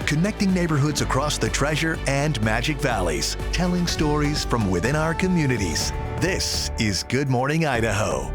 connecting neighborhoods across the Treasure and Magic Valleys, telling stories from within our communities. This is Good Morning Idaho.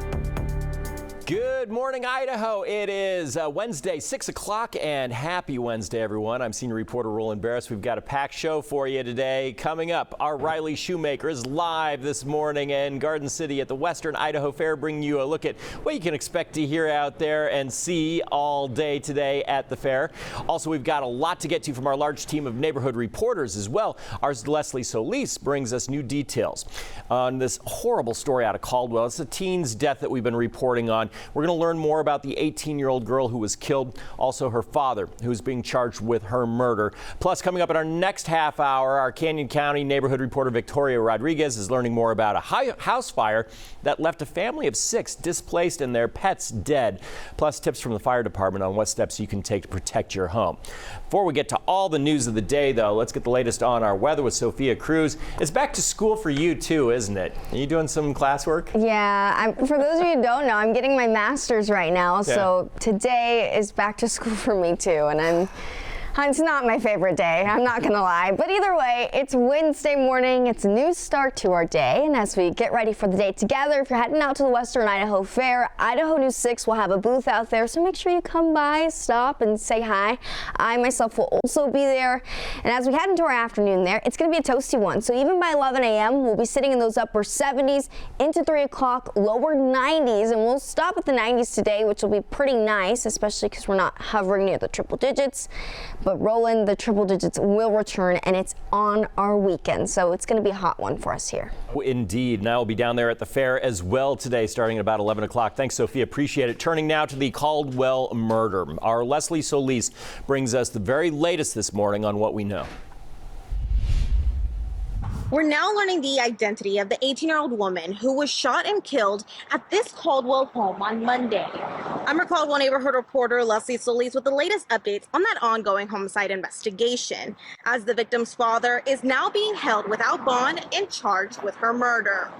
Good morning, Idaho. It is Wednesday, 6 o'clock, and happy Wednesday, everyone. I'm senior reporter Roland Barris. We've got a packed show for you today. Coming up, our Riley Shoemaker is live this morning in Garden City at the Western Idaho Fair, bringing you a look at what you can expect to hear out there and see all day today at the fair. Also, we've got a lot to get to from our large team of neighborhood reporters as well. Our Leslie Solis brings us new details on this horrible story out of Caldwell. It's a teen's death that we've been reporting on. We're going to learn more about the 18-year-old girl who was killed, also her father, who's being charged with her murder. Plus, coming up in our next half hour, our Canyon County neighborhood reporter Victoria Rodriguez is learning more about a house fire that left a family of 6 displaced and their pets dead. Plus, tips from the fire department on what steps you can take to protect your home. Before we get to all the news of the day, though, let's get the latest on our weather with Sophia Cruz. It's back to school for you, too, isn't it? Are you doing some classwork? Yeah, for those of you who don't know, I'm getting my master's right now, so today is back to school for me, too, and it's not my favorite day, I'm not gonna lie. But either way, it's Wednesday morning, it's a new start to our day, and as we get ready for the day together, if you're heading out to the Western Idaho Fair, Idaho News 6 will have a booth out there, so make sure you come by, stop, and say hi. I myself will also be there, and as we head into our afternoon there, it's gonna be a toasty one, so even by 11 a.m., we'll be sitting in those upper 70s, into 3 o'clock, lower 90s, and we'll stop at the 90s today, which will be pretty nice, especially because we're not hovering near the triple digits. But Roland, the triple digits will return, and it's on our weekend, so it's going to be a hot one for us here. Indeed. And I will be down there at the fair as well today, starting at about 11 o'clock. Thanks, Sophia. Appreciate it. Turning now to the Caldwell murder. Our Leslie Solis brings us the very latest this morning on what we know. We're now learning the identity of the 18-year-old woman who was shot and killed at this Caldwell home on Monday. I'm your Caldwell neighborhood reporter Leslie Solis with the latest updates on that ongoing homicide investigation, as the victim's father is now being held without bond and charged with her murder.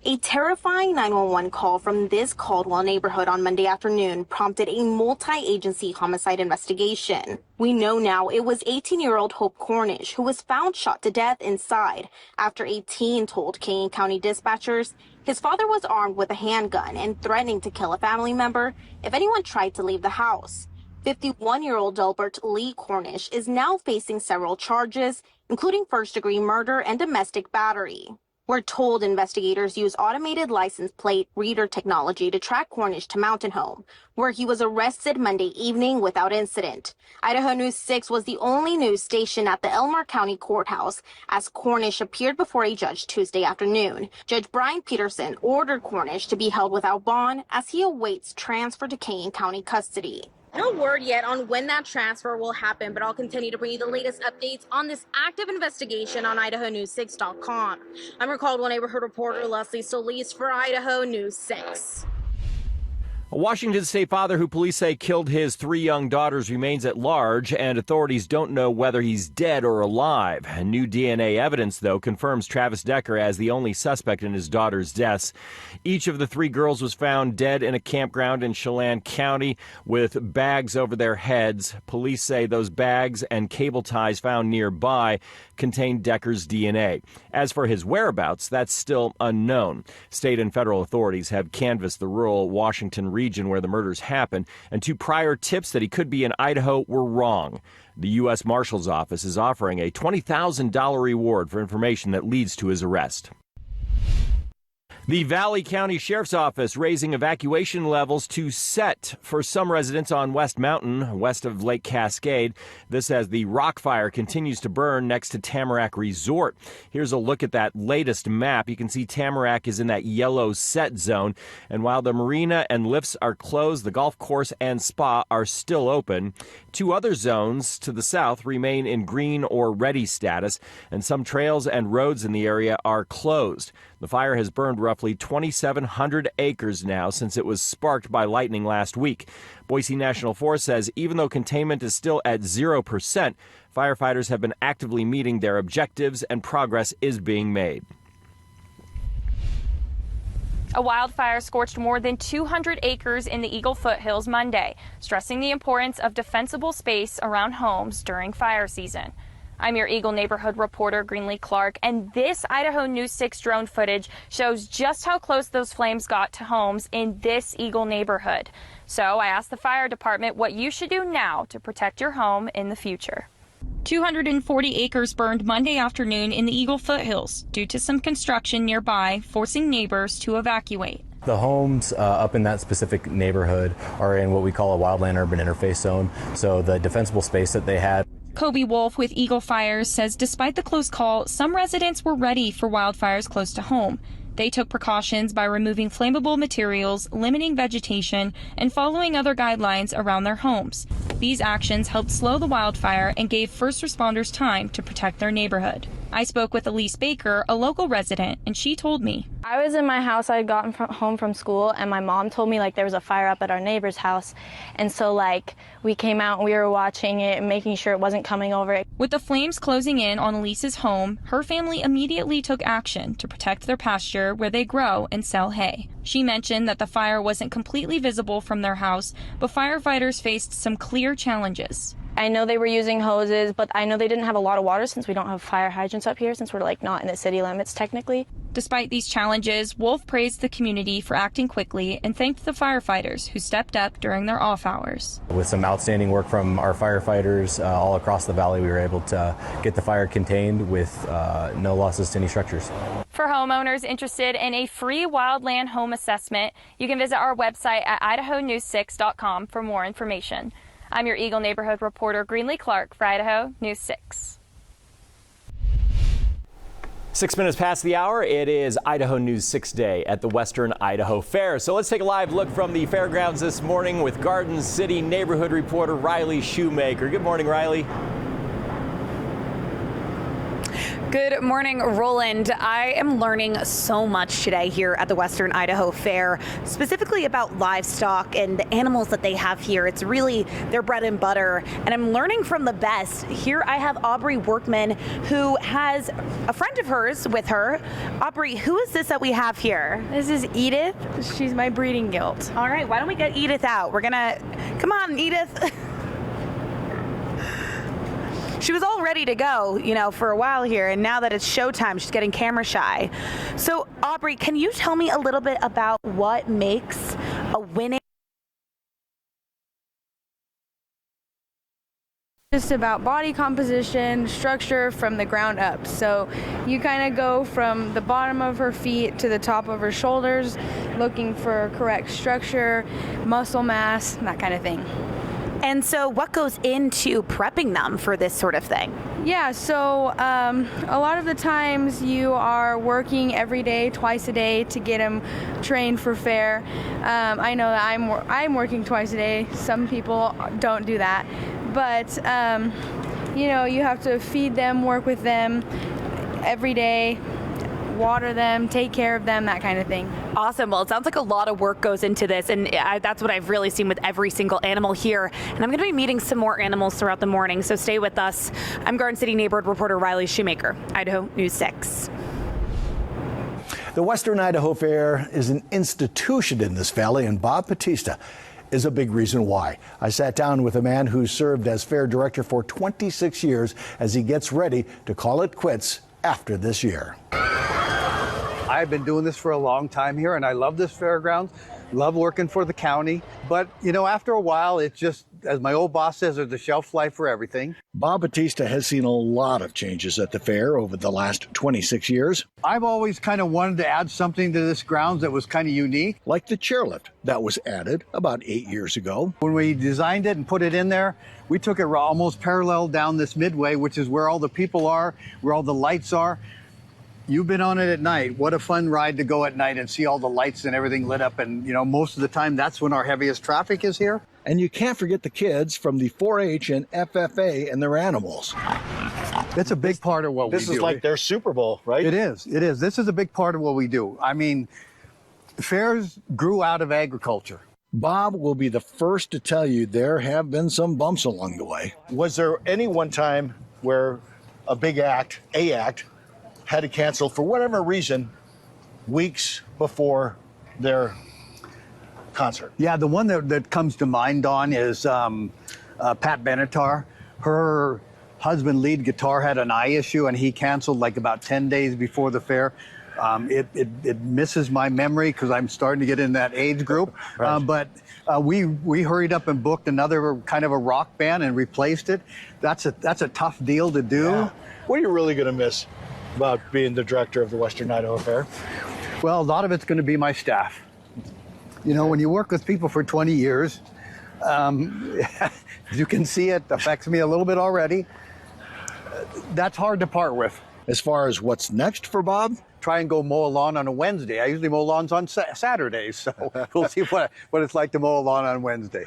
A terrifying 911 call from this Caldwell neighborhood on Monday afternoon prompted a multi-agency homicide investigation. We know now it was 18-year-old Hope Cornish who was found shot to death inside after a teen told Canyon County dispatchers his father was armed with a handgun and threatening to kill a family member if anyone tried to leave the house. 51-year-old Delbert Lee Cornish is now facing several charges, including first-degree murder and domestic battery. We're told investigators use automated license plate reader technology to track Cornish to Mountain Home, where he was arrested Monday evening without incident. Idaho News 6 was the only news station at the Elmore County Courthouse as Cornish appeared before a judge Tuesday afternoon. Judge Brian Peterson ordered Cornish to be held without bond as he awaits transfer to Canyon County custody. No word yet on when that transfer will happen, but I'll continue to bring you the latest updates on this active investigation on IdahoNews6.com. I'm your Caldwell neighborhood reporter Leslie Solis for Idaho News 6. A Washington state father who police say killed his 3 young daughters remains at large, and authorities don't know whether he's dead or alive. New DNA evidence, though, confirms Travis Decker as the only suspect in his daughters' deaths. Each of the 3 girls was found dead in a campground in Chelan County with bags over their heads. Police say those bags and cable ties found nearby contained Decker's DNA. As for his whereabouts, that's still unknown. State and federal authorities have canvassed the rural Washington region where the murders happened, and 2 prior tips that he could be in Idaho were wrong. The U.S. Marshal's Office is offering a $20,000 reward for information that leads to his arrest. The Valley County Sheriff's Office raising evacuation levels to set for some residents on West Mountain, west of Lake Cascade. This as the rock fire continues to burn next to Tamarack Resort. Here's a look at that latest map. You can see Tamarack is in that yellow set zone. And while the marina and lifts are closed, the golf course and spa are still open. 2 other zones to the south remain in green or ready status, and some trails and roads in the area are closed. The fire has burned roughly 2,700 acres now since it was sparked by lightning last week. Boise National Forest says even though containment is still at 0%, firefighters have been actively meeting their objectives and progress is being made. A wildfire scorched more than 200 acres in the Eagle foothills Monday, stressing the importance of defensible space around homes during fire season. I'm your Eagle neighborhood reporter, Greenlee Clark, and this Idaho News 6 drone footage shows just how close those flames got to homes in this Eagle neighborhood. So I asked the fire department what you should do now to protect your home in the future. 240 acres burned Monday afternoon in the Eagle foothills due to some construction nearby, forcing neighbors to evacuate. The homes up in that specific neighborhood are in what we call a wildland-urban interface zone, so the defensible space that they had. Kobe Wolf with Eagle Fires says despite the close call, some residents were ready for wildfires close to home. They took precautions by removing flammable materials, limiting vegetation, and following other guidelines around their homes. These actions helped slow the wildfire and gave first responders time to protect their neighborhood. I spoke with Elise Baker, a local resident, and she told me. I was in my house. I had gotten home from school, and my mom told me there was a fire up at our neighbor's house. And so we came out and we were watching it and making sure it wasn't coming over. With the flames closing in on Elise's home, her family immediately took action to protect their pasture where they grow and sell hay. She mentioned that the fire wasn't completely visible from their house, but firefighters faced some clear challenges. I know they were using hoses, but I know they didn't have a lot of water since we don't have fire hydrants up here, since we're not in the city limits technically. Despite these challenges, Wolf praised the community for acting quickly and thanked the firefighters who stepped up during their off hours. With some outstanding work from our firefighters all across the valley, we were able to get the fire contained with no losses to any structures. For homeowners interested in a free wildland home assessment, you can visit our website at idahonews6.com for more information. I'm your Eagle neighborhood reporter, Greenlee Clark, for Idaho News 6. 6 minutes past the hour, it is Idaho News 6 Day at the Western Idaho Fair. So let's take a live look from the fairgrounds this morning with Garden City neighborhood reporter Riley Shoemaker. Good morning, Riley. Good morning, Roland. I am learning so much today here at the Western Idaho Fair, specifically about livestock and the animals that they have here. It's really their bread and butter, and I'm learning from the best. Here I have Aubrey Workman, who has a friend of hers with her. Aubrey, who is this that we have here? This is Edith. She's my breeding gilt. All right, why don't we get Edith out? Come on, Edith. She was all ready to go, for a while here, and now that it's showtime, she's getting camera shy. So, Aubrey, can you tell me a little bit about what makes a winning? Just about body composition, structure from the ground up. So you kind of go from the bottom of her feet to the top of her shoulders, looking for correct structure, muscle mass, that kind of thing. And so what goes into prepping them for this sort of thing? Yeah, so a lot of the times you are working every day, twice a day, to get them trained for fair. I know that I'm working twice a day. Some people don't do that. But, you have to feed them, work with them every day, water them, take care of them, that kind of thing. Awesome. Well, it sounds like a lot of work goes into this, and that's what I've really seen with every single animal here. And I'm going to be meeting some more animals throughout the morning, so stay with us. I'm Garden City neighborhood reporter Riley Shoemaker, Idaho News 6. The Western Idaho Fair is an institution in this valley, and Bob Batista is a big reason why. I sat down with a man who served as fair director for 26 years as he gets ready to call it quits after this year. I've been doing this for a long time here, and I love this fairgrounds, love working for the county. But, after a while, it's just, as my old boss says, there's a shelf life for everything. Bob Batista has seen a lot of changes at the fair over the last 26 years. I've always kind of wanted to add something to this grounds that was kind of unique. Like the chairlift that was added about 8 years ago. When we designed it and put it in there, we took it almost parallel down this midway, which is where all the people are, where all the lights are. You've been on it at night. What a fun ride to go at night and see all the lights and everything lit up. And, most of the time, that's when our heaviest traffic is here. And you can't forget the kids from the 4-H and FFA and their animals. It's a big part of what we do. This is like their Super Bowl, right? It is. This is a big part of what we do. I mean, fairs grew out of agriculture. Bob will be the first to tell you there have been some bumps along the way. Was there any one time where a big act, had to cancel for whatever reason weeks before their concert? Yeah, the one that comes to mind, Don, is Pat Benatar. Her husband, lead guitar, had an eye issue, and he canceled like about 10 days before the fair. It misses my memory because I'm starting to get in that age group. Right. But we hurried up and booked another kind of a rock band and replaced it. That's a tough deal to do. Yeah. What are you really going to miss about being the director of the Western Idaho Fair? Well, a lot of it's going to be my staff. You know, when you work with people for 20 years, you can see it affects me a little bit already. That's hard to part with. As far as what's next for Bob? Try and go mow a lawn on a Wednesday. I usually mow lawns on Saturdays, so we'll see what it's like to mow a lawn on Wednesday.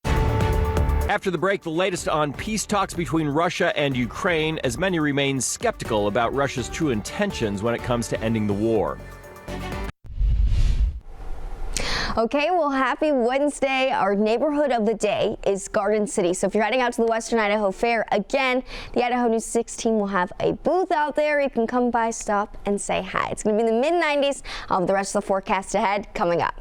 After the break, the latest on peace talks between Russia and Ukraine, as many remain skeptical about Russia's true intentions when it comes to ending the war. Okay, well, happy Wednesday. Our neighborhood of the day is Garden City. So if you're heading out to the Western Idaho Fair, again, the Idaho News 6 team will have a booth out there. You can come by, stop, and say hi. It's going to be in the mid-90s. The rest of the forecast ahead coming up.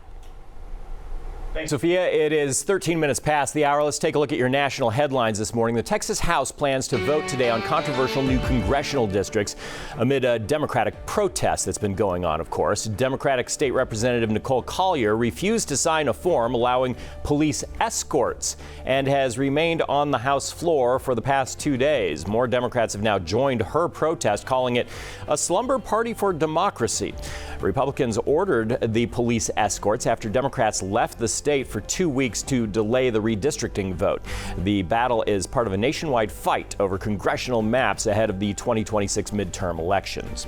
Thanks, Sophia. It is 13 minutes past the hour. Let's take a look at your national headlines this morning. The Texas House plans to vote today on controversial new congressional districts amid a Democratic protest that's been going on, of course. Democratic State Representative Nicole Collier refused to sign a form allowing police escorts and has remained on the House floor for the past 2 days. More Democrats have now joined her protest, calling it a slumber party for democracy. Republicans ordered the police escorts after Democrats left the state for 2 weeks to delay the redistricting vote. The battle is part of a nationwide fight over congressional maps ahead of the 2026 midterm elections.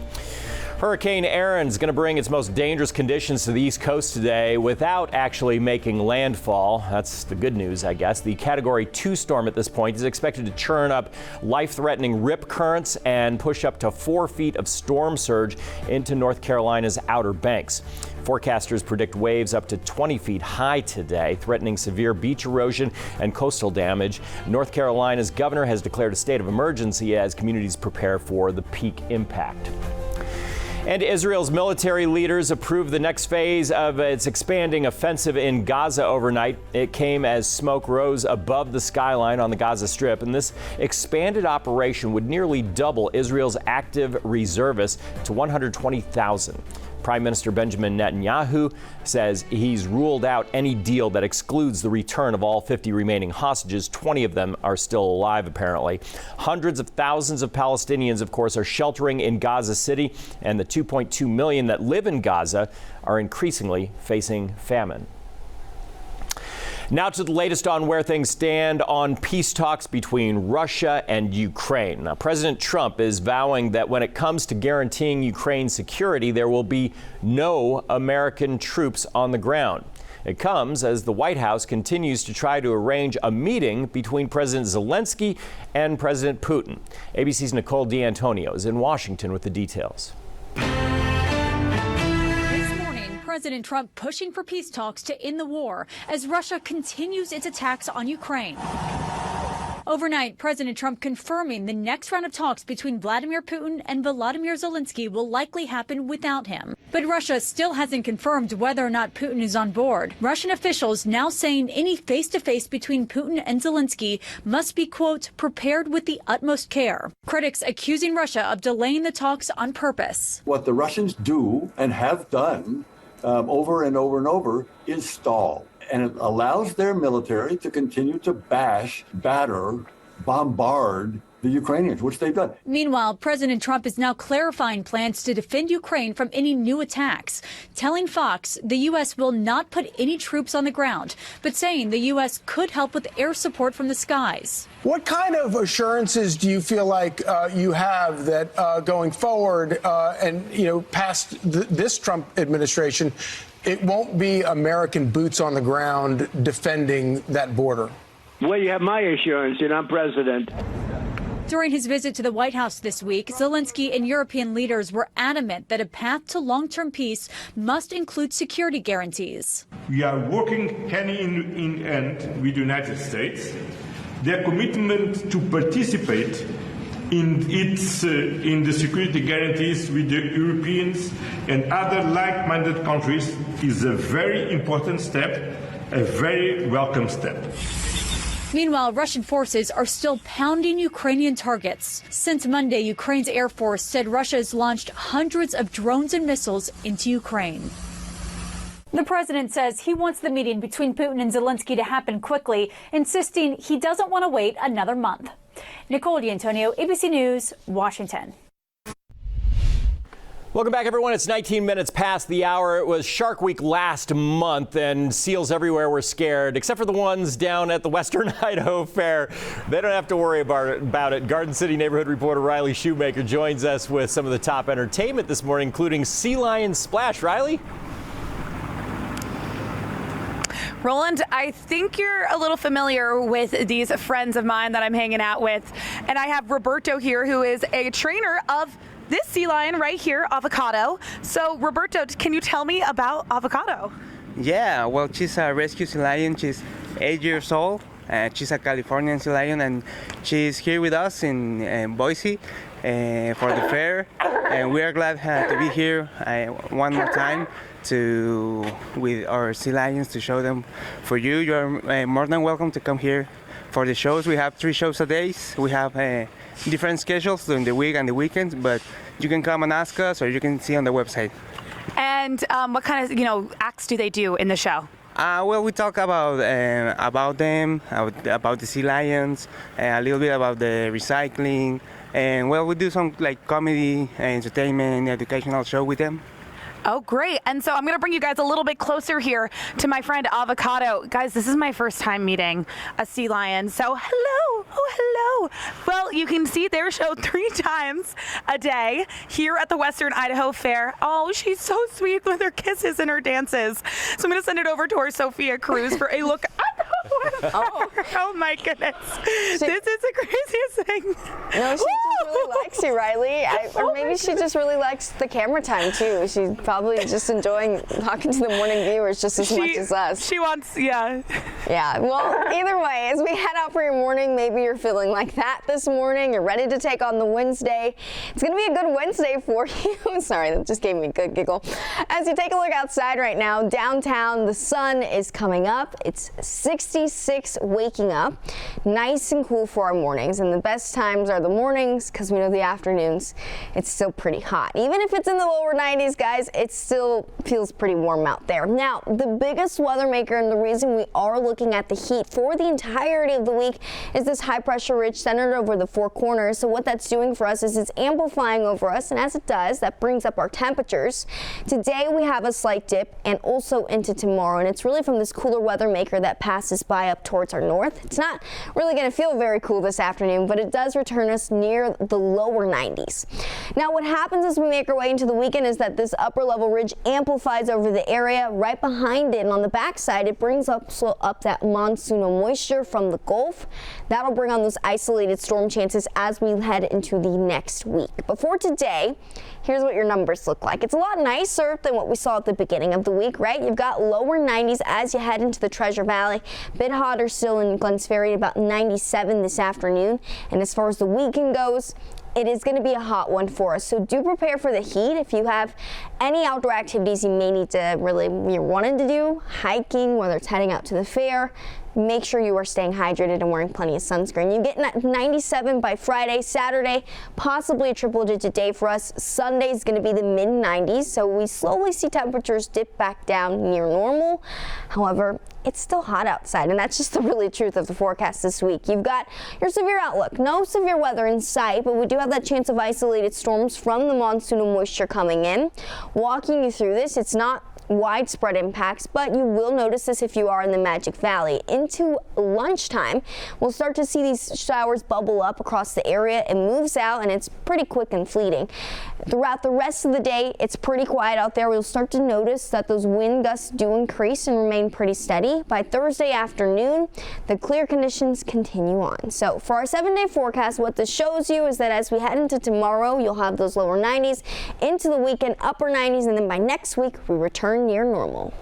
Hurricane Aaron's going to bring its most dangerous conditions to the East Coast today without actually making landfall. That's the good news, I guess. The Category 2 storm at this point is expected to churn up life-threatening rip currents and push up to 4 feet of storm surge into North Carolina's Outer Banks. Forecasters predict waves up to 20 feet high today, threatening severe beach erosion and coastal damage. North Carolina's governor has declared a state of emergency as communities prepare for the peak impact. And Israel's military leaders approved the next phase of its expanding offensive in Gaza overnight. It came as smoke rose above the skyline on the Gaza Strip, and this expanded operation would nearly double Israel's active reservists to 120,000. Prime Minister Benjamin Netanyahu says he's ruled out any deal that excludes the return of all 50 remaining hostages. 20 of them are still alive, apparently. Hundreds of thousands of Palestinians, of course, are sheltering in Gaza City, and the 2.2 million that live in Gaza are increasingly facing famine. Now to the latest on where things stand on peace talks between Russia and Ukraine. Now, President Trump is vowing that when it comes to guaranteeing Ukraine's security, there will be no American troops on the ground. It comes as the White House continues to try to arrange a meeting between President Zelensky and President Putin. ABC's Nicole D'Antonio is in Washington with the details. President Trump pushing for peace talks to end the war as Russia continues its attacks on Ukraine. Overnight, President Trump confirming the next round of talks between Vladimir Putin and Volodymyr Zelensky will likely happen without him. But Russia still hasn't confirmed whether or not Putin is on board. Russian officials now saying any face-to-face between Putin and Zelensky must be, quote, prepared with the utmost care. Critics accusing Russia of delaying the talks on purpose. What the Russians do and have done over and over and over is stall. And it allows their military to continue to batter, bombard the Ukrainians, which they've done. Meanwhile, President Trump is now clarifying plans to defend Ukraine from any new attacks, telling Fox the U.S. will not put any troops on the ground, but saying the U.S. could help with air support from the skies. What kind of assurances do you feel like you have that going forward and, past this Trump administration, it won't be American boots on the ground defending that border? Well, you have my assurance, and I'm president. During his visit to the White House this week, Zelensky and European leaders were adamant that a path to long-term peace must include security guarantees. We are working hand in hand with the United States. Their commitment to participate in the security guarantees with the Europeans and other like-minded countries is a very important step, a very welcome step. Meanwhile, Russian forces are still pounding Ukrainian targets. Since Monday, Ukraine's Air Force said Russia has launched hundreds of drones and missiles into Ukraine. The president says he wants the meeting between Putin and Zelensky to happen quickly, insisting he doesn't want to wait another month. Nicole D'Antonio, ABC News, Washington. Welcome back, everyone. It's 19 minutes past the hour. It was Shark Week last month, and seals everywhere were scared, except for the ones down at the Western Idaho Fair. They don't have to worry about it. Garden City neighborhood reporter Riley Shoemaker joins us with some of the top entertainment this morning, including Sea Lion Splash. Riley? Roland, I think you're a little familiar with these friends of mine that I'm hanging out with. And I have Roberto here, who is a trainer of this sea lion right here, Avocado. So, Roberto, can you tell me about Avocado? Yeah, well, she's a rescue sea lion. She's 8 years old. She's a Californian sea lion, and she's here with us in Boise for the fair. And we are glad to be here one more time with our sea lions to show them for you. You're more than welcome to come here for the shows. We have 3 shows a day. We have different schedules during the week and the weekends, but you can come and ask us, or you can see on the website. And what kind of acts do they do in the show? Well, we talk about them, about the sea lions, a little bit about the recycling, and well, we do some like comedy, entertainment, educational show with them. Oh, great. And so I'm going to bring you guys a little bit closer here to my friend Avocado. Guys, this is my first time meeting a sea lion. So hello. Oh, hello. Well, you can see their show 3 times a day here at the Western Idaho Fair. Oh, she's so sweet with her kisses and her dances. So I'm going to send it over to our Sophia Cruz for a look. Oh my goodness. This is the craziest thing. No, she just really likes you, Riley. Or maybe she just really likes the camera time, too. She's probably just enjoying talking to the morning viewers just as much as us. She wants, yeah. Yeah, well, either way, as we head out for your morning, maybe you're feeling like that this morning. You're ready to take on the Wednesday. It's going to be a good Wednesday for you. Sorry, that just gave me a good giggle. As you take a look outside right now, downtown, the sun is coming up. It's 66 waking up. Nice and cool for our mornings, and the best times are the mornings because we know the afternoons, it's still pretty hot. Even if it's in the lower 90s, guys, it still feels pretty warm out there. Now, the biggest weather maker and the reason we are looking at the heat for the entirety of the week is this high pressure ridge centered over the 4 corners. So what that's doing for us is it's amplifying over us, and as it does, that brings up our temperatures. Today we have a slight dip and also into tomorrow, and it's really from this cooler weather maker that passes by up towards our north. It's not really going to feel very cool this afternoon, but it does return us near the lower 90s. Now, what happens as we make our way into the weekend is that this upper level ridge amplifies over the area. Right behind it and on the backside, it brings up that monsoonal moisture from the Gulf. That'll bring on those isolated storm chances as we head into the next week. But for today, here's what your numbers look like. It's a lot nicer than what we saw at the beginning of the week, right? You've got lower 90s as you head into the Treasure Valley. A bit hotter still in Glenns Ferry, about 97 this afternoon. And as far as the weekend goes, it is going to be a hot one for us, so do prepare for the heat. If you have any outdoor activities you may need to you're wanting to do, hiking, whether it's heading out to the fair, make sure you are staying hydrated and wearing plenty of sunscreen. You get 97 by Friday. Saturday, possibly a triple-digit day for us. Sunday is going to be the mid-90s, so we slowly see temperatures dip back down near normal. However, it's still hot outside, and that's just the really truth of the forecast this week. You've got your severe outlook. No severe weather in sight, but we do have that chance of isolated storms from the monsoonal moisture coming in. Walking you through this, it's not widespread impacts, but you will notice this if you are in the Magic Valley. Into lunchtime, we'll start to see these showers bubble up across the area. It moves out, and it's pretty quick and fleeting. Throughout the rest of the day, it's pretty quiet out there. We'll start to notice that those wind gusts do increase and remain pretty steady. By Thursday afternoon, the clear conditions continue on. So for our 7-day forecast, what this shows you is that as we head into tomorrow, you'll have those lower 90s, into the weekend, upper 90s, and then by next week, we return near normal.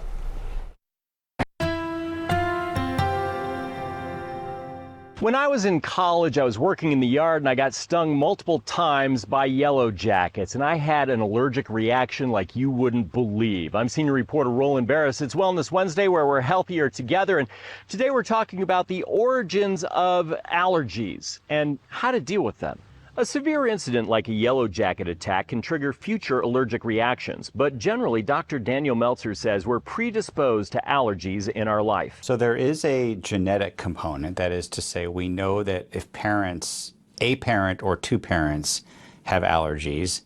When I was in college, I was working in the yard and I got stung multiple times by yellow jackets, and I had an allergic reaction like you wouldn't believe. I'm senior reporter Roland Barris. It's Wellness Wednesday, where we're healthier together, and today we're talking about the origins of allergies and how to deal with them. A severe incident like a yellow jacket attack can trigger future allergic reactions, but generally, Dr. Daniel Meltzer says we're predisposed to allergies in our life. So there is a genetic component. That is to say, we know that if parents, a parent or two parents, have allergies,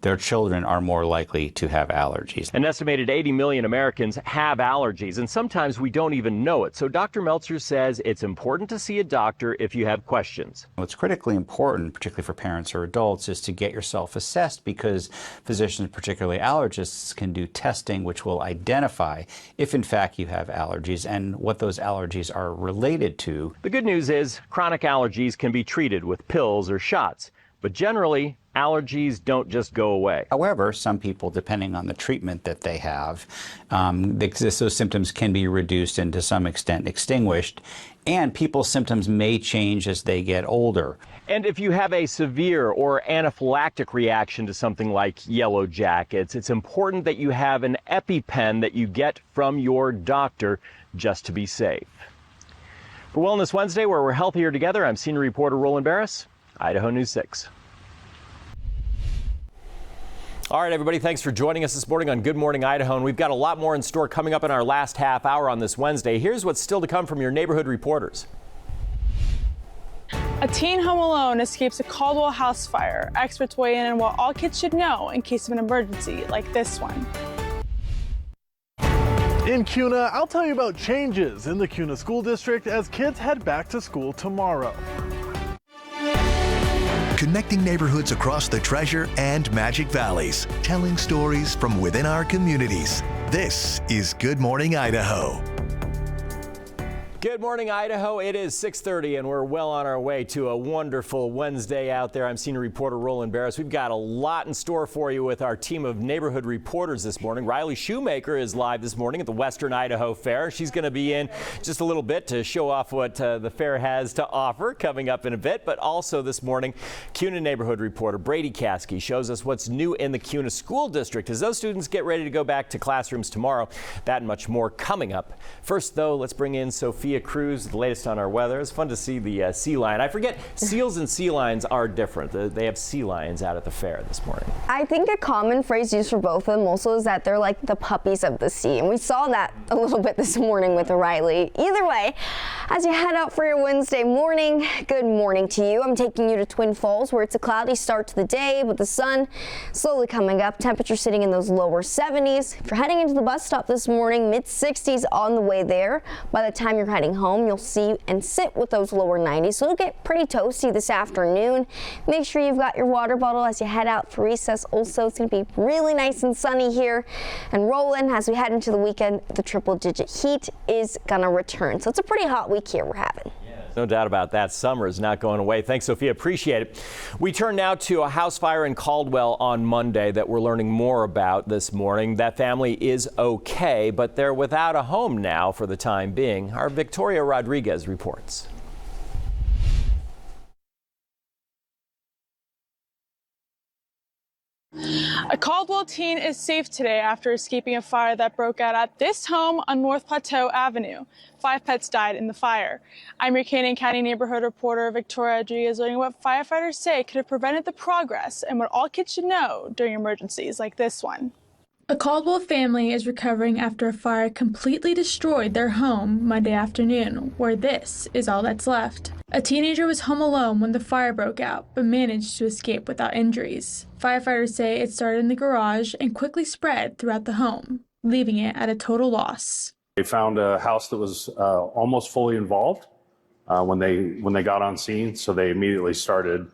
their children are more likely to have allergies. An estimated 80 million Americans have allergies, and sometimes we don't even know it. So Dr. Meltzer says it's important to see a doctor if you have questions. What's critically important, particularly for parents or adults, is to get yourself assessed, because physicians, particularly allergists, can do testing which will identify if in fact you have allergies and what those allergies are related to. The good news is chronic allergies can be treated with pills or shots, but generally, allergies don't just go away. However, some people, depending on the treatment that they have, those symptoms can be reduced and to some extent extinguished, and people's symptoms may change as they get older. And if you have a severe or anaphylactic reaction to something like yellow jackets, it's important that you have an EpiPen that you get from your doctor just to be safe. For Wellness Wednesday, where we're healthier together, I'm senior reporter Roland Barris, Idaho News 6. All right, everybody, thanks for joining us this morning on Good Morning Idaho, and we've got a lot more in store coming up in our last half hour on this Wednesday. Here's what's still to come from your neighborhood reporters. A teen home alone escapes a Caldwell house fire. Experts weigh in on what all kids should know in case of an emergency like this one. In Kuna, I'll tell you about changes in the Kuna School District as kids head back to school tomorrow. Connecting neighborhoods across the Treasure and Magic Valleys, telling stories from within our communities. This is Good Morning Idaho. Good morning, Idaho. It is 6:30 and we're well on our way to a wonderful Wednesday out there. I'm senior reporter Roland Barris. We've got a lot in store for you with our team of neighborhood reporters this morning. Riley Shoemaker is live this morning at the Western Idaho Fair. She's going to be in just a little bit to show off what the fair has to offer coming up in a bit. But also this morning, Kuna neighborhood reporter Brady Caskey shows us what's new in the Kuna School District as those students get ready to go back to classrooms tomorrow. That and much more coming up. First, though, let's bring in Sophia Cruz, the latest on our weather. It's fun to see the sea lion. I forget, seals and sea lions are different. They have sea lions out at the fair this morning. I think a common phrase used for both of them also is that they're like the puppies of the sea. And we saw that a little bit this morning with O'Reilly. Either way, as you head out for your Wednesday morning, good morning to you. I'm taking you to Twin Falls, where it's a cloudy start to the day with the sun slowly coming up. Temperature sitting in those lower 70s. If you're heading into the bus stop this morning, mid 60s on the way there. By the time you're heading home, you'll see and sit with those lower 90s, so it'll get pretty toasty this afternoon. Make sure you've got your water bottle as you head out for recess. Also, it's going to be really nice and sunny here and rolling as we head into the weekend. The triple-digit heat is going to return, so it's a pretty hot week here we're having. No doubt about that. Summer is not going away. Thanks, Sophia. Appreciate it. We turn now to a house fire in Caldwell on Monday that we're learning more about this morning. That family is okay, but they're without a home now for the time being. Our Victoria Rodriguez reports. A Caldwell teen is safe today after escaping a fire that broke out at this home on North Plateau Avenue. 5 pets died in the fire. I'm your Canyon County neighborhood reporter Victoria Rodriguez, learning what firefighters say could have prevented the progress and what all kids should know during emergencies like this one. A Caldwell family is recovering after a fire completely destroyed their home Monday afternoon, where this is all that's left. A teenager was home alone when the fire broke out, but managed to escape without injuries. Firefighters say it started in the garage and quickly spread throughout the home, leaving it at a total loss. They found a house that was almost fully involved when they got on scene, so they immediately started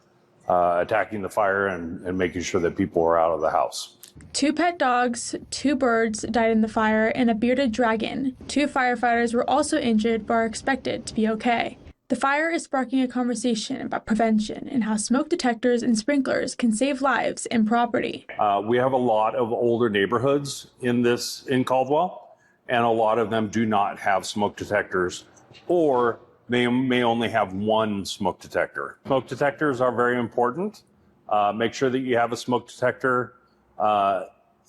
attacking the fire and making sure that people were out of the house. 2 pet dogs, 2 birds died in the fire, and a bearded dragon. 2 firefighters were also injured but are expected to be okay. The fire is sparking a conversation about prevention and how smoke detectors and sprinklers can save lives and property. We have a lot of older neighborhoods in Caldwell, and a lot of them do not have smoke detectors or they may only have one smoke detector. Smoke detectors are very important. Make sure that you have a smoke detector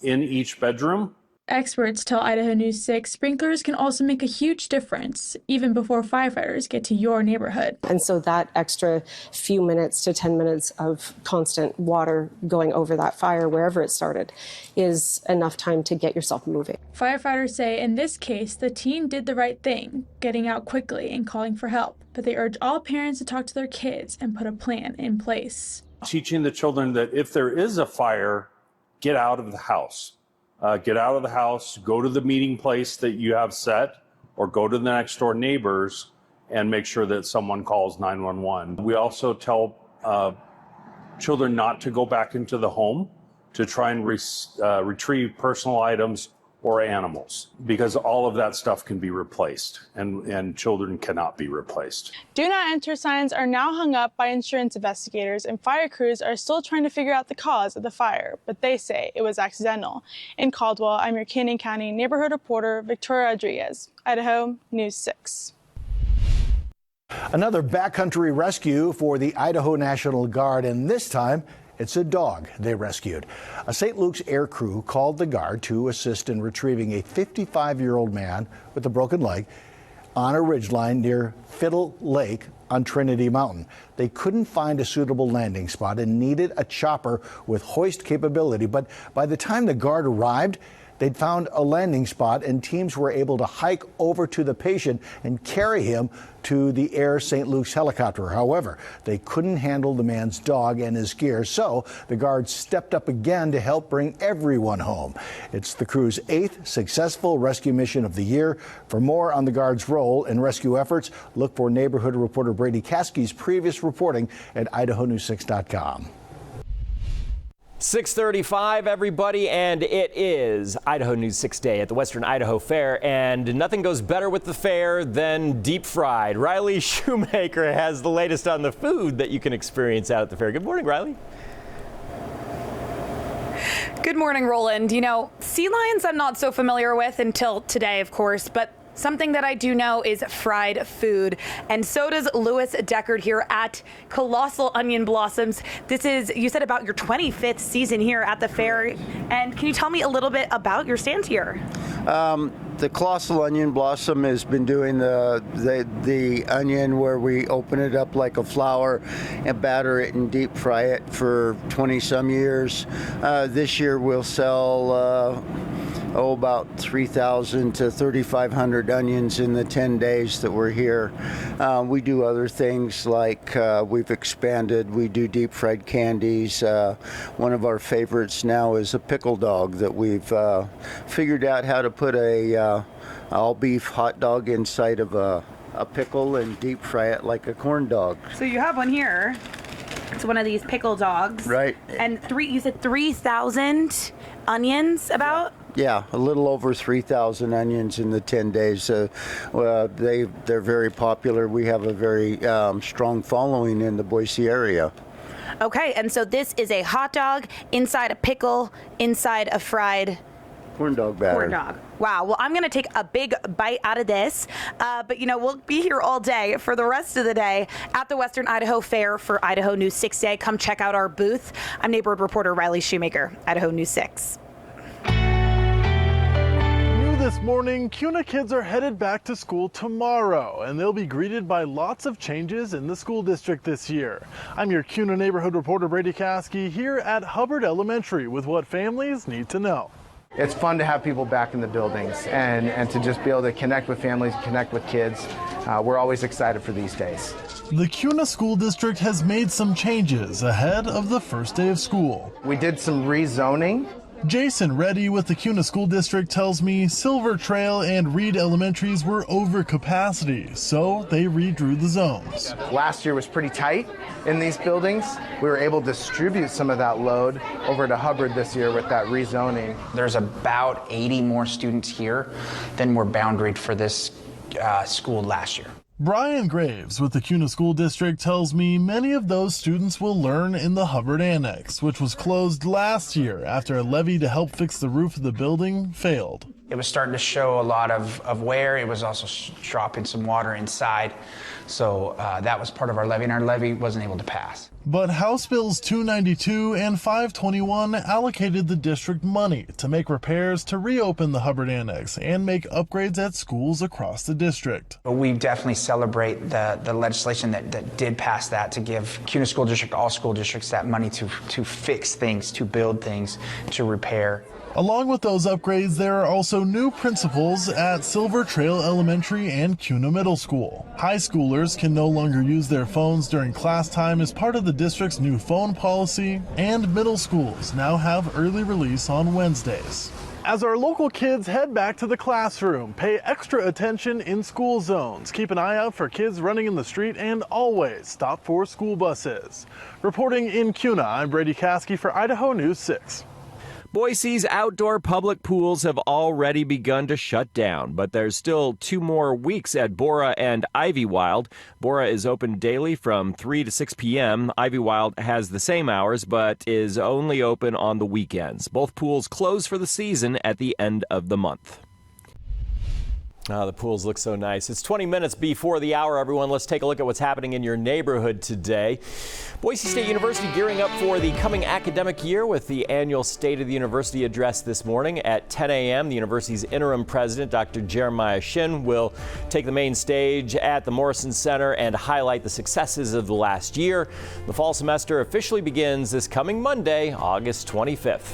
in each bedroom. Experts tell Idaho News 6 sprinklers can also make a huge difference, even before firefighters get to your neighborhood. And so that extra few minutes to 10 minutes of constant water going over that fire, wherever it started, is enough time to get yourself moving. Firefighters say in this case, the team did the right thing, getting out quickly and calling for help. But they urge all parents to talk to their kids and put a plan in place. Teaching the children that if there is a fire, get out of the house. Get out of the house, go to the meeting place that you have set, or go to the next door neighbors and make sure that someone calls 911. We also tell children not to go back into the home to try and retrieve personal items or animals, because all of that stuff can be replaced, and children cannot be replaced. Do not enter signs are now hung up by insurance investigators, and fire crews are still trying to figure out the cause of the fire, but they say it was accidental. In Caldwell, I'm your Canyon County neighborhood reporter, Victoria Rodriguez, Idaho News 6. Another backcountry rescue for the Idaho National Guard, and this time it's a dog they rescued. A St. Luke's air crew called the Guard to assist in retrieving a 55-year-old man with a broken leg on a ridgeline near Fiddle Lake on Trinity Mountain. They couldn't find a suitable landing spot and needed a chopper with hoist capability, but by the time the Guard arrived, they'd found a landing spot, and teams were able to hike over to the patient and carry him to the Air St. Luke's helicopter. However, they couldn't handle the man's dog and his gear, so the Guard stepped up again to help bring everyone home. It's the crew's 8th successful rescue mission of the year. For more on the Guard's role in rescue efforts, look for neighborhood reporter Brady Caskey's previous reporting at idahonews6.com. 6:35, everybody, and it is Idaho News 6 Day at the Western Idaho Fair, and nothing goes better with the fair than deep fried. Riley Shoemaker has the latest on the food that you can experience out at the fair. Good morning, Riley. Good morning, Roland. You know, sea lions I'm not so familiar with until today, of course, but something that I do know is fried food, and so does Louis Deckard here at Colossal Onion Blossoms. This is, you said, about your 25th season here at the fair, and can you tell me a little bit about your stand here? The Colossal Onion Blossom has been doing the onion where we open it up like a flower and batter it and deep fry it for 20-some years. This year we'll sell about 3,000 to 3,500 onions in the 10 days that we're here. We do other things like we've expanded. We do deep fried candies. One of our favorites now is a pickle dog that we've figured out how to put a all beef hot dog inside of a pickle and deep fry it like a corn dog. So you have one here. It's one of these pickle dogs. Right. And you said 3,000 onions about? Yeah, a little over 3,000 onions in the 10 days. They're very popular. We have a very strong following in the Boise area. Okay, and so this is a hot dog inside a pickle, inside a fried corn dog batter. Corn dog. Wow. Well, I'm going to take a big bite out of this. But, you know, we'll be here all day for the rest of the day at the Western Idaho Fair for Idaho News 6 Day. Come check out our booth. I'm neighborhood reporter Riley Shoemaker, Idaho News 6. This morning, CUNA kids are headed back to school tomorrow, and they'll be greeted by lots of changes in the school district this year. I'm your CUNA neighborhood reporter Brady Caskey here at Hubbard Elementary with what families need to know. It's fun to have people back in the buildings and to just be able to connect with families, connect with kids. We're always excited for these days. The CUNA School District has made some changes ahead of the first day of school. We did some rezoning. Jason Reddy with the CUNA School District tells me Silver Trail and Reed Elementaries were over capacity, so they redrew the zones. Last year was pretty tight in these buildings. We were able to distribute some of that load over to Hubbard this year with that rezoning. There's about 80 more students here than were boundaried for this school last year. Brian Graves with the CUNA School District tells me many of those students will learn in the Hubbard Annex, which was closed last year after a levy to help fix the roof of the building failed. It was starting to show a lot of wear. It was also dropping some water inside. So that was part of our levee, and our levee wasn't able to pass. But House Bills 292 and 521 allocated the district money to make repairs to reopen the Hubbard Annex and make upgrades at schools across the district. We definitely celebrate the legislation that did pass that to give CUNA School District, all school districts, that money to fix things, to build things, to repair. Along with those upgrades, there are also new principals at Silver Trail Elementary and CUNA Middle School. High schoolers can no longer use their phones during class time as part of the district's new phone policy, and middle schools now have early release on Wednesdays. As our local kids head back to the classroom, pay extra attention in school zones. Keep an eye out for kids running in the street and always stop for school buses. Reporting in CUNA, I'm Brady Caskey for Idaho News 6. Boise's outdoor public pools have already begun to shut down, but there's still 2 more weeks at Bora and Ivywild. Bora is open daily from 3 to 6 p.m. Ivywild has the same hours, but is only open on the weekends. Both pools close for the season at the end of the month. The pools look so nice. It's 20 minutes before the hour, everyone. Let's take a look at what's happening in your neighborhood today. Boise State University gearing up for the coming academic year with the annual State of the University address this morning at 10 a.m. The university's interim president, Dr. Jeremiah Shin, will take the main stage at the Morrison Center and highlight the successes of the last year. The fall semester officially begins this coming Monday, August 25th.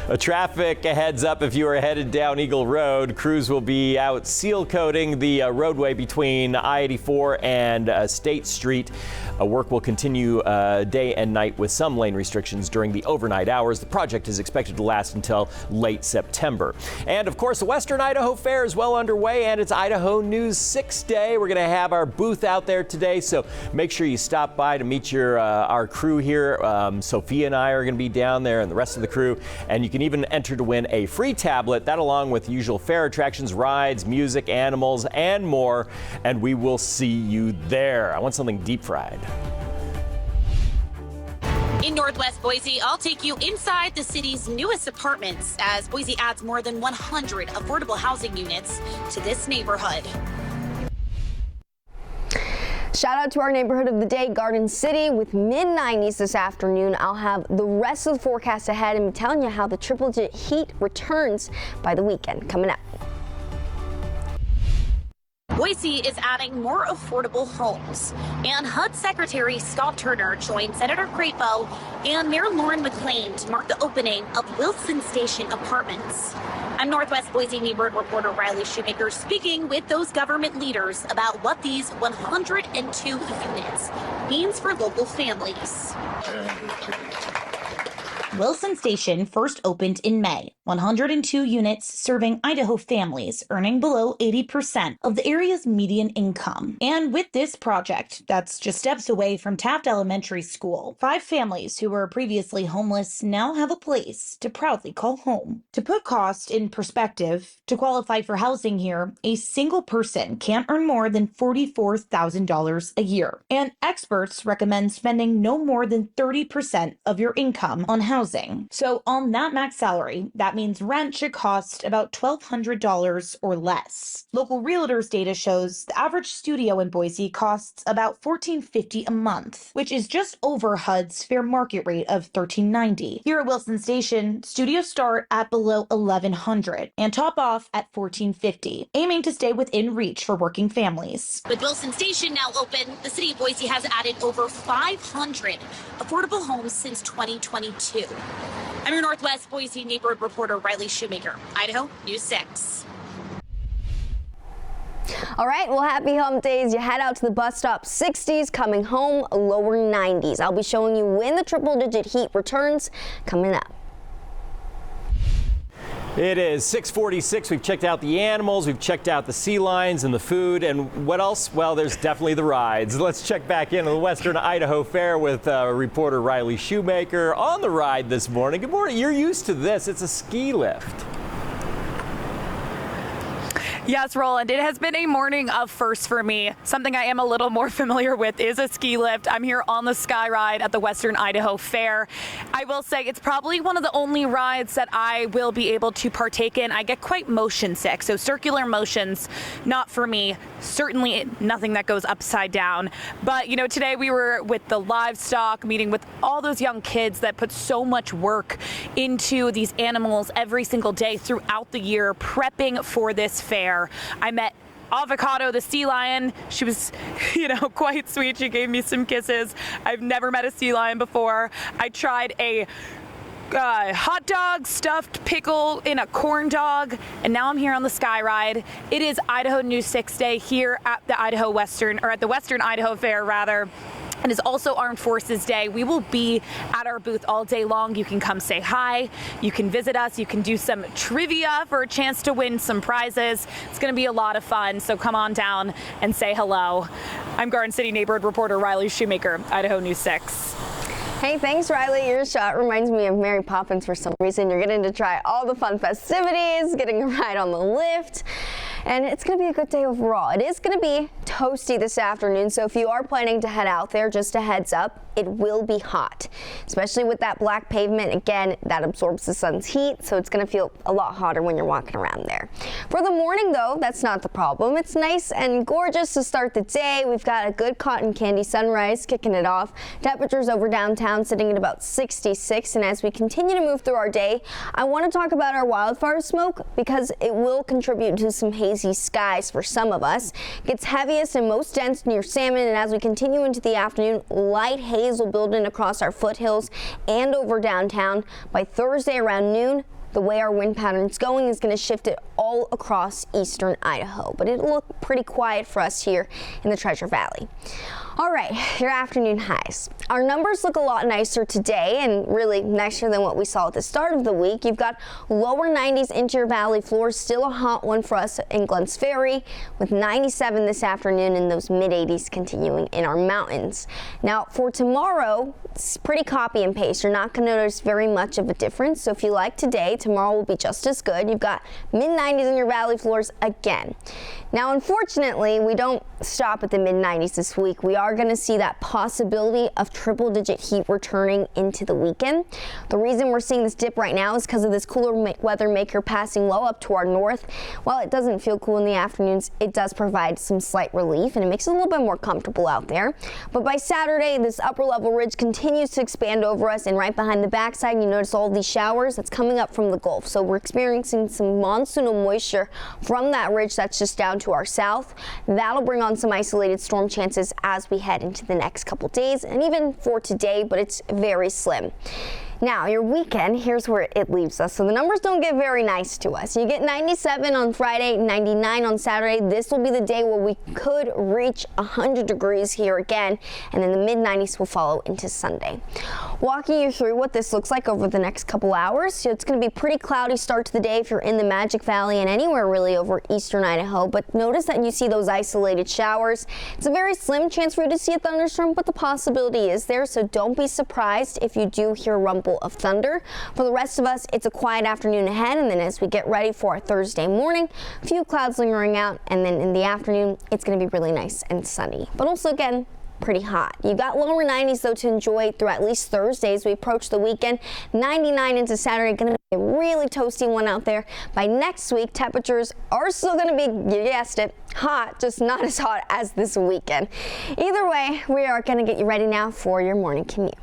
A traffic heads up if you are headed down Eagle Road. Crews will be out seal coating the roadway between I-84 and State Street. Work will continue day and night with some lane restrictions during the overnight hours. The project is expected to last until late September. And of course, the Western Idaho Fair is well underway, and it's Idaho News 6 Day. We're going to have our booth out there today, so make sure you stop by to meet our crew here. Sophia and I are going to be down there, and the rest of the crew, and you can even enter to win a free tablet, that along with usual fair attractions, rides, music, animals, and more. And we will see you there. I want something deep fried. In Northwest Boise, I'll take you inside the city's newest apartments as Boise adds more than 100 affordable housing units to this neighborhood. Shout out to our neighborhood of the day, Garden City, with mid-90s this afternoon. I'll have the rest of the forecast ahead and be telling you how the triple-digit heat returns by the weekend. Coming up. Boise is adding more affordable homes, and HUD Secretary Scott Turner joined Senator Crapo and Mayor Lauren McLean to mark the opening of Wilson Station Apartments. I'm Northwest Boise neighborhood reporter Riley Shoemaker speaking with those government leaders about what these 102 units means for local families. Wilson Station first opened in May. 102 units serving Idaho families earning below 80% of the area's median income. And with this project, that's just steps away from Taft Elementary School, 5 families who were previously homeless now have a place to proudly call home. To put cost in perspective, to qualify for housing here, a single person can't earn more than $44,000 a year. And experts recommend spending no more than 30% of your income on housing. So on that max salary, that means rent should cost about $1,200 or less. Local realtors data shows the average studio in Boise costs about $1,450 a month, which is just over HUD's fair market rate of $1,390. Here at Wilson Station, studios start at below $1,100 and top off at $1,450, aiming to stay within reach for working families. With Wilson Station now open, the city of Boise has added over 500 affordable homes since 2022. I'm your Northwest Boise neighborhood reporter Riley Shoemaker, Idaho News 6. All right, well, happy hump days. You head out to the bus stop, 60s, coming home, lower 90s. I'll be showing you when the triple-digit heat returns coming up. It is 6:46. We've checked out the animals, we've checked out the sea lions and the food, and what else? Well, there's definitely the rides. Let's check back into the Western Idaho Fair with reporter Riley Shoemaker on the ride this morning. Good morning. You're used to this. It's a ski lift. Yes, Roland, it has been a morning of firsts for me. Something I am a little more familiar with is a ski lift. I'm here on the Sky Ride at the Western Idaho Fair. I will say it's probably one of the only rides that I will be able to partake in. I get quite motion sick, so circular motions, not for me. Certainly nothing that goes upside down. But, you know, today we were with the livestock, meeting with all those young kids that put so much work into these animals every single day throughout the year, prepping for this fair. I met Avocado, the sea lion. She was, quite sweet. She gave me some kisses. I've never met a sea lion before. I tried a hot dog stuffed pickle in a corn dog, and now I'm here on the Sky Ride. It is Idaho News 6 Day here at the Western Idaho Fair, rather. It is also Armed Forces Day. We will be at our booth all day long. You can come say hi. You can visit us. You can do some trivia for a chance to win some prizes. It's going to be a lot of fun, so come on down and say hello. I'm Garden City neighborhood reporter Riley Shoemaker, Idaho News 6. Hey, thanks, Riley. Your shot reminds me of Mary Poppins for some reason. You're getting to try all the fun festivities, getting a ride on the lift, and it's going to be a good day overall. It is going to be toasty this afternoon, so if you are planning to head out there, just a heads up, it will be hot, especially with that black pavement. Again, that absorbs the sun's heat, so it's going to feel a lot hotter when you're walking around there. For the morning, though, that's not the problem. It's nice and gorgeous to start the day. We've got a good cotton candy sunrise kicking it off. Temperatures over downtown sitting at about 66, and as we continue to move through our day, I want to talk about our wildfire smoke because it will contribute to some hazy skies for some of us. It gets heaviest and most dense near Salmon, and as we continue into the afternoon, light haze will build in across our foothills and over downtown. By Thursday around noon, the way our wind pattern's going is going to shift it all across eastern Idaho, but it'll look pretty quiet for us here in the Treasure Valley. All right, your afternoon highs. Our numbers look a lot nicer today and really nicer than what we saw at the start of the week. You've got lower 90s into your valley floors, still a hot one for us in Glens Ferry with 97 this afternoon and those mid 80s continuing in our mountains. Now for tomorrow, it's pretty copy and paste. You're not going to notice very much of a difference. So if you like today, tomorrow will be just as good. You've got mid 90s in your valley floors again. Now, unfortunately, we don't stop at the mid 90s this week. We are going to see that possibility of triple digit heat returning into the weekend. The reason we're seeing this dip right now is because of this cooler weather maker passing low up to our north. While it doesn't feel cool in the afternoons, it does provide some slight relief and it makes it a little bit more comfortable out there. But by Saturday, this upper level ridge continues to expand over us, and right behind the backside, you notice all these showers that's coming up from the Gulf. So we're experiencing some monsoonal moisture from that ridge that's just down to our south. That'll bring on some isolated storm chances as we head into the next couple days and even for today, but it's very slim. Now, your weekend, here's where it leaves us. So the numbers don't get very nice to us. You get 97 on Friday, 99 on Saturday. This will be the day where we could reach 100 degrees here again, and then the mid-90s will follow into Sunday. Walking you through what this looks like over the next couple hours. So it's going to be pretty cloudy start to the day if you're in the Magic Valley and anywhere really over eastern Idaho, but notice that you see those isolated showers. It's a very slim chance for you to see a thunderstorm, but the possibility is there, so don't be surprised if you do hear rumble of thunder. For the rest of us, it's a quiet afternoon ahead, and then as we get ready for our Thursday morning, a few clouds lingering out, and then in the afternoon, it's going to be really nice and sunny, but also again, pretty hot. You got lower 90s though to enjoy through at least Thursday as we approach the weekend. 99 into Saturday, going to be a really toasty one out there. By next week, temperatures are still going to be, you guessed it, hot, just not as hot as this weekend. Either way, we are going to get you ready now for your morning commute.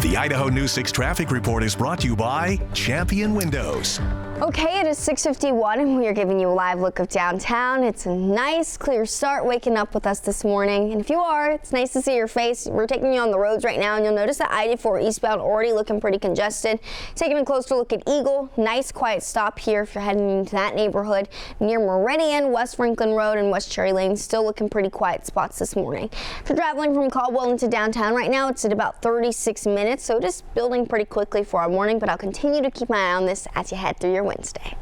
The Idaho News 6 traffic report is brought to you by Champion Windows. Okay, it is 6:51 and we are giving you a live look of downtown. It's a nice, clear start waking up with us this morning. And if you are, it's nice to see your face. We're taking you on the roads right now, and you'll notice that I-84 eastbound already looking pretty congested. Taking a closer look at Eagle, nice quiet stop here if you're heading into that neighborhood. Near Meridian, West Franklin Road and West Cherry Lane, still looking pretty quiet spots this morning. If you're traveling from Caldwell into downtown right now, it's at about 36 minutes, so just building pretty quickly for our morning, but I'll continue to keep my eye on this as you head through your Wednesday.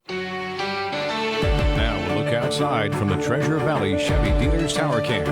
Now we'll look outside from the Treasure Valley Chevy Dealers Tower Cam.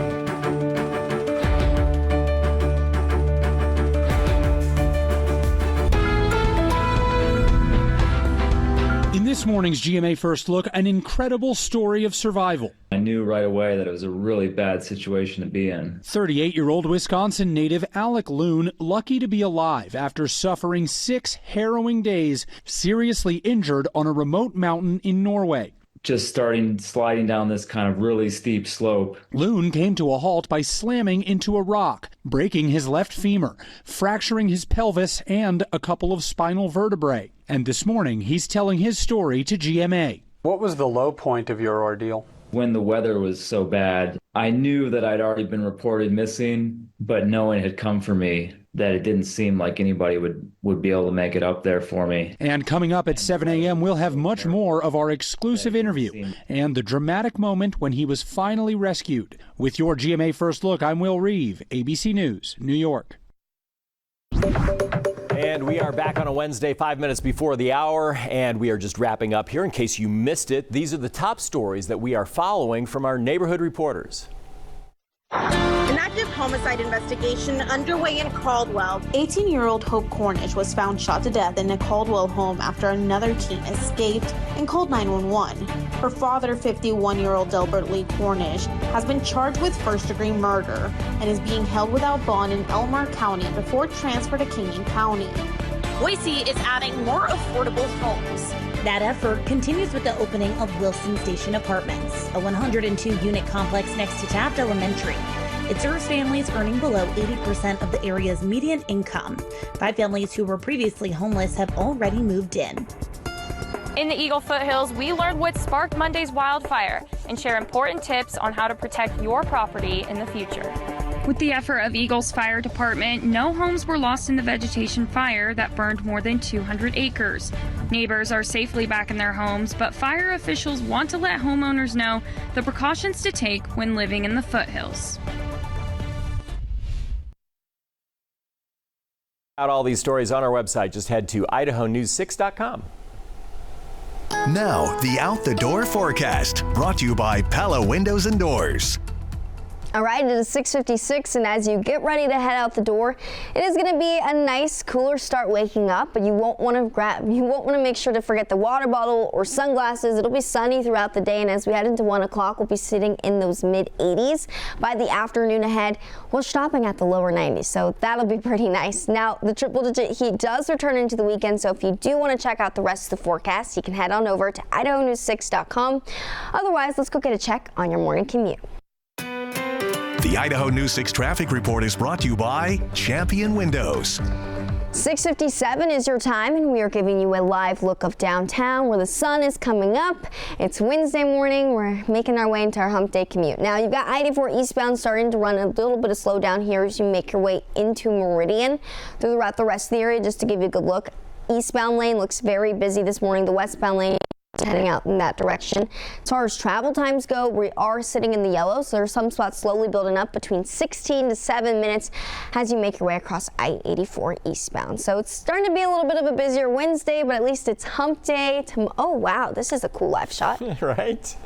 In this This morning's GMA First Look, an incredible story of survival. I knew right away that it was a really bad situation to be in. 38-year-old Wisconsin native Alec Loon lucky to be alive after suffering 6 harrowing days, seriously injured on a remote mountain in Norway. Just sliding down this kind of really steep slope. Loon came to a halt by slamming into a rock, breaking his left femur, fracturing his pelvis and a couple of spinal vertebrae. And this morning, he's telling his story to GMA. What was the low point of your ordeal? When the weather was so bad, I knew that I'd already been reported missing, but no one had come for me, that it didn't seem like anybody would be able to make it up there for me. And coming up at 7 a.m., we'll have much more of our exclusive interview and the dramatic moment when he was finally rescued. With your GMA First Look, I'm Will Reeve, ABC News, New York. And we are back on a Wednesday, 5 minutes before the hour, and we are just wrapping up here. In case you missed it, these are the top stories that we are following from our neighborhood reporters. An active homicide investigation underway in Caldwell. 18-year-old Hope Cornish was found shot to death in a Caldwell home after another teen escaped and called 911. Her father, 51-year-old Delbert Lee Cornish, has been charged with first-degree murder and is being held without bond in Elmore County before transfer to Kingman County. Boise is adding more affordable homes. That effort continues with the opening of Wilson Station Apartments, a 102-unit complex next to Taft Elementary. It serves families earning below 80% of the area's median income. 5 families who were previously homeless have already moved in. In the Eagle Foothills, we learned what sparked Monday's wildfire and share important tips on how to protect your property in the future. With the effort of Eagle's Fire Department, no homes were lost in the vegetation fire that burned more than 200 acres. Neighbors are safely back in their homes, but fire officials want to let homeowners know the precautions to take when living in the foothills. All these stories on our website. Just head to idahonews6.com. Now, the Out the Door forecast, brought to you by Pella Windows and Doors. All right, it is 6:56, and as you get ready to head out the door, it is going to be a nice, cooler start waking up, but you won't want to make sure to forget the water bottle or sunglasses. It'll be sunny throughout the day, and as we head into 1 o'clock, we'll be sitting in those mid-80s. By the afternoon ahead, we're stopping at the lower 90s, so that'll be pretty nice. Now, the triple-digit heat does return into the weekend, so if you do want to check out the rest of the forecast, you can head on over to idahonews6.com. Otherwise, let's go get a check on your morning commute. The Idaho News 6 traffic report is brought to you by Champion Windows. 6:57 is your time, and we are giving you a live look of downtown where the sun is coming up. It's Wednesday morning. We're making our way into our hump day commute. Now, you've got I-84 eastbound starting to run a little bit of slowdown here as you make your way into Meridian. Throughout the rest of the area, just to give you a good look, eastbound lane looks very busy this morning. The westbound lane heading out in that direction. As far as travel times go, we are sitting in the yellow, so there's some spots slowly building up between 16 to 7 minutes as you make your way across I-84 eastbound. So it's starting to be a little bit of a busier Wednesday, but at least it's hump day. Oh wow, this is a cool live shot. Right?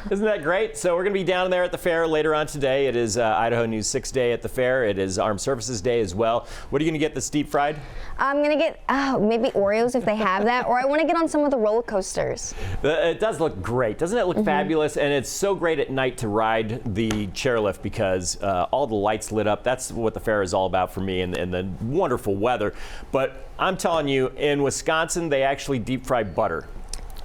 Isn't that great? So we're going to be down there at the fair later on today. It is Idaho News 6 Day at the fair. It is Armed Services Day as well. What are you going to get this deep fried? I'm going to get maybe Oreos if they have that, or I want to get on some of the roller coasters. It does look great. Doesn't it look fabulous? And it's so great at night to ride the chairlift because all the lights lit up. That's what the fair is all about for me, and the wonderful weather. But I'm telling you, in Wisconsin, they actually deep fry butter.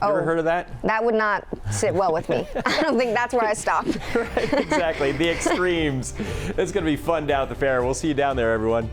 You ever heard of that? That would not sit well with me. I don't think that's where I stop. Right, exactly. The extremes. It's going to be fun down at the fair. We'll see you down there, everyone.